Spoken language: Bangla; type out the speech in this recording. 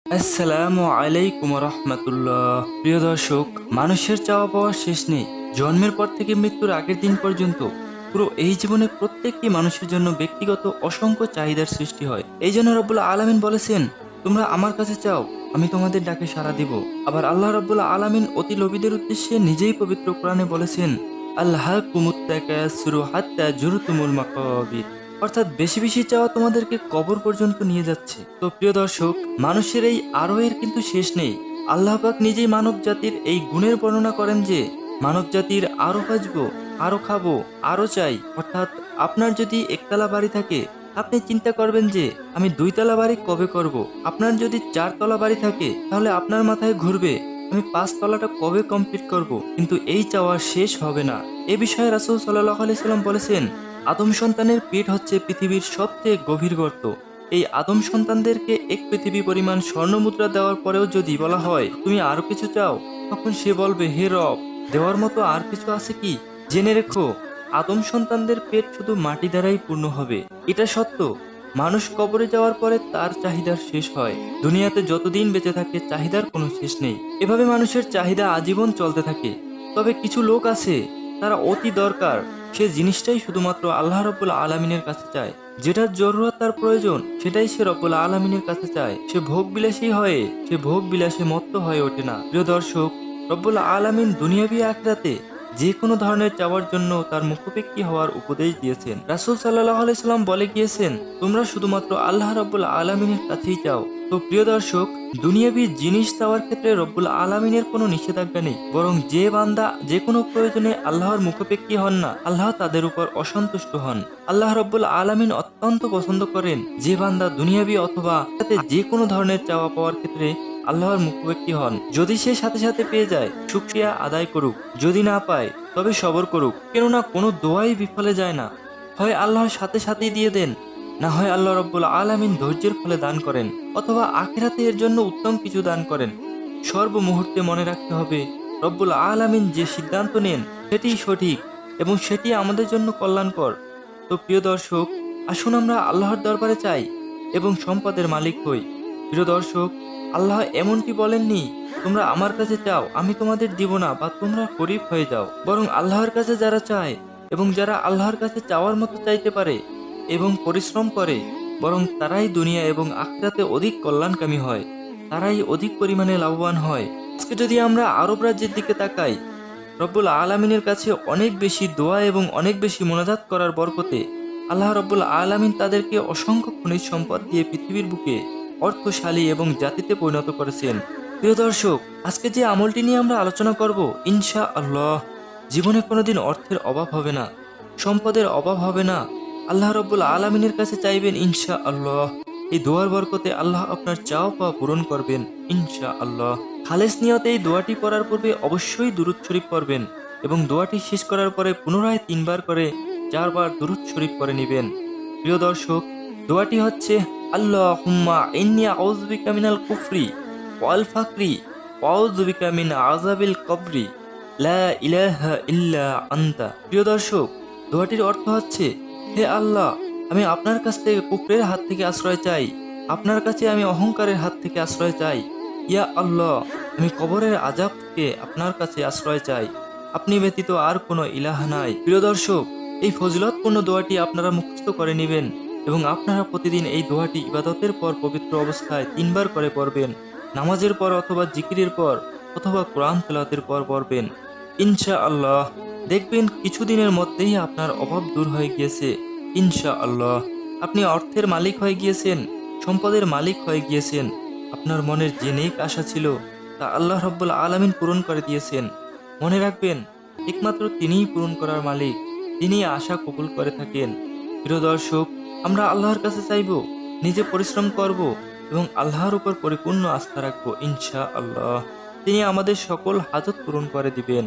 আসসালামু আলাইকুম রহমতুল্লাহ। প্রিয় দর্শক, মানুষের চাওয়া পাওয়ার শেষ নেই। জন্মের পর থেকে মৃত্যুর আগের দিন পর্যন্ত পুরো এই জীবনে প্রত্যেকটি মানুষের জন্য ব্যক্তিগত অসংখ্য চাহিদার সৃষ্টি হয়। এই জন্য রব্বুল আলামিন বলেছেন, তোমরা আমার কাছে চাও, আমি তোমাদের ডাকে সাড়া দিব। আবার আল্লাহ রব্বুল আলামিন অতি লোভীদের উদ্দেশ্যে নিজেই পবিত্র কোরআনে বলেছেন, আল্লাহ কুমুত্তাকাসুরু হাত্তা জুরতুমুল মাকাবির, অর্থাৎ বেশি বেশি চাওয়া তোমাদেরকে কবর পর্যন্ত নিয়ে যাচ্ছে। তো প্রিয় দর্শক, মানুষের এই আরোহের কিন্তু শেষ নেই। আল্লাহ পাক নিজেই মানব জাতির এই গুণের বর্ণনা করেন যে, মানব জাতির আরো বাঁচবো, আরো খাবো, আরো চাই। অর্থাৎ আপনার যদি একতলা বাড়ি থাকে, আপনি চিন্তা করবেন যে আমি দুইতলা বাড়ি কবে করব। আপনার যদি চারতলা বাড়ি থাকে, তাহলে আপনার মাথায় ঘুরবে আমি পাঁচতলাটা কবে কমপ্লিট করব। কিন্তু এই চাওয়া শেষ হবে না। এ বিষয়ে রাসূল সাল্লাল্লাহু আলাইহি সাল্লাম বলেছেন, আদম সন্তানের পেট হচ্ছে পৃথিবীর সবচেয়ে গভীর গর্ত। এই আদম সন্তানদেরকে এক পৃথিবী পরিমাণ স্বর্ণ মুদ্রা দেওয়ার পরেও যদি বলা হয় তুমি আরো কিছু চাও, তখন সে বলবে, হে রব, দেওয়ার মতো আর কিছু আছে কি? জেনে রেখো, আদম সন্তানদের পেট শুধু মাটি দ্বারাই পূর্ণ হবে। এটা সত্য। মানুষ কবরে যাওয়ার পরে তার চাহিদার শেষ হয়। দুনিয়াতে যতদিন বেঁচে থাকে চাহিদার কোনো শেষ নেই। এভাবে মানুষের চাহিদা আজীবন চলতে থাকে। তবে কিছু লোক আছে, তারা অতি দরকার সে জিনিসটাই শুধুমাত্র আল্লাহ রব্বুল আলামিনের কাছে চায়। যেটার জরুরত তার প্রয়োজন, সেটাই সে রব্বুল আলামিনের কাছে চায়। সে ভোগ বিলাসে মত্ত হয়ে ওঠে না। প্রিয় দর্শক, রব্বুল আলামিন দুনিয়াবি আখিরাতে যে কোনো ধরনের চাওয়ার জন্য তার মুখাপেক্ষী হওয়ার উপদেশ দিয়েছেন। রাসূল সাল্লাল্লাহু আলাইহি সাল্লাম বলে গিয়েছেন, তোমরা শুধুমাত্র আল্লাহ রব্বুল আলামিনের কাছেই চাও। তো প্রিয় দর্শক, দুনিয়াবি জিনিস চাওয়ার ক্ষেত্রে রব্বুল আলামিনের কোনো নিষেধাজ্ঞা নেই। বরং যে বান্দা যে কোনো প্রয়োজনে আল্লাহর মুখাপেক্ষী হন না, আল্লাহ তাদের উপর অসন্তুষ্ট হন। আল্লাহ রব্বুল আলামিন অত্যন্ত পছন্দ করেন যে বান্দা দুনিয়াবি অথবা যে কোনো ধরনের চাওয়া পাওয়ার ক্ষেত্রে আল্লাহর মুখাপেক্ষী হন। যদি সে সাথে সাথে পেয়ে যায়, শুকরিয়া আদায় করুক। যদি না পায়, তবে সবর করুক। কেননা কোনো দোয়াই বিফলে যায় না। হয় আল্লাহর সাথে সাথেই দিয়ে দেন, না হয় আল্লাহ রব্বুল আলামিন ধৈর্যের ফলে দান করেন, অথবা আখিরাতে এর জন্য উত্তম কিছু দান করেন। সর্ব মুহূর্তে মনে রাখতে হবে, রব্বুল আলামিন যে সিদ্ধান্ত নেন সেটিই সঠিক এবং সেটি আমাদের জন্য কল্যাণকর। তো প্রিয় দর্শক, আসুন আমরা আল্লাহর দরবারে চাই এবং সম্পদের মালিক হই। প্রিয় দর্শক, আল্লাহ এমনটি বলেননি, তোমরা আমার কাছে চাও, আমি তোমাদের দিব না, বা তোমরা গরিব হয়ে যাও। বরং আল্লাহর কাছে যারা চায় এবং যারা আল্লাহর কাছে চাওয়ার মতো চাইতে পারে এবং পরিশ্রম করে, বরং তারাই দুনিয়া এবং আখিরাতে অধিক কল্যাণকামী হয়, তারাই অধিক পরিমাণে লাভবান হয়। আজকে যদি আমরা আরব রাজ্যের দিকে তাকাই, রব্বুল আলামিনের কাছে অনেক বেশি দোয়া এবং অনেক বেশি মোনাজাত করার বরকতে আল্লাহ রব্বুল আলামিন তাদেরকে অসংখ্য খনিজ সম্পদ দিয়ে পৃথিবীর বুকে অর্থশালী এবং জাতিতে পরিণত করেছেন। প্রিয় দর্শক, আজকে যে আমলটি নিয়ে আমরা আলোচনা করব, ইনশা আল্লাহ, জীবনে কোনোদিন অর্থের অভাব হবে না, সম্পদের অভাব হবে না। আল্লাহ রব্বুল আলামিনের কাছে চাইবেন, ইনশা আল্লাহ। এই দোয়ার বরকতে আল্লাহ আপনার চাওয়া পাওয়া পূরণ করবেন, ইনশা আল্লাহ। খালেস নিয়তে এই দোয়াটি পড়ার পূর্বে অবশ্যই দুরূদ শরীফ পড়বেন এবং দোয়াটি শেষ করার পরে পুনরায় 3 বার করে 4 বার দুরূদ শরীফ পড়ে নেবেন। প্রিয় দর্শক, দোয়াটি হচ্ছে, আল্লাহুম্মা ইন্নী আউযু বিকা মিনাল কুফরি ওয়াল ফাকরি ওয়া আউযু বিকা মিন আযাবিল কবরি লা ইলাহা ইল্লা আনতা। প্রিয় দর্শক, দোয়াটির অর্থ হচ্ছে, হে আল্লাহ, আমি আপনার কাছ থেকে কুফরের হাত থেকে আশ্রয় চাই। আপনার কাছে আমি অহংকারের হাত থেকে আশ্রয় চাই। ইয়া আল্লাহ, আমি কবরের আযাব থেকে আপনার কাছে আশ্রয় চাই। আপনি ব্যতীত আর কোনো ইলাহ নাই। প্রিয় দর্শক, এই ফজিলতপূর্ণ দোয়াটি আপনারা মুখস্থ করে নেবেন এবং আপনারা প্রতিদিন এই দোয়াটি ইবাদতের পর পবিত্র অবস্থায় 3 বার করে পড়বেন। নামাজের পর অথবা জিকিরের পর অথবা কোরআন তেলাওয়াতের পর পড়বেন। ইনশা আল্লাহ, দেখবেন কিছুদিনের মধ্যেই আপনার অভাব দূর হয়ে গিয়েছে। ইনশা আল্লাহ, আপনি অর্থের মালিক হয়ে গিয়েছেন, সম্পদের মালিক হয়ে গিয়েছেন। আপনার মনের যে নেক আশা ছিল তা আল্লাহ রব্বুল আলামিন পূরণ করে দিয়েছেন। মনে রাখবেন, একমাত্র তিনিই পূরণ করার মালিক, তিনি আশা কবুল করে থাকেন। প্রিয় দর্শক, আমরা আল্লাহর কাছে চাইব, নিজে পরিশ্রম করব এবং আল্লাহর উপর পরিপূর্ণ আস্থা রাখবো। ইনশা আল্লাহ, তিনি আমাদের সকল হাজত পূরণ করে দিবেন।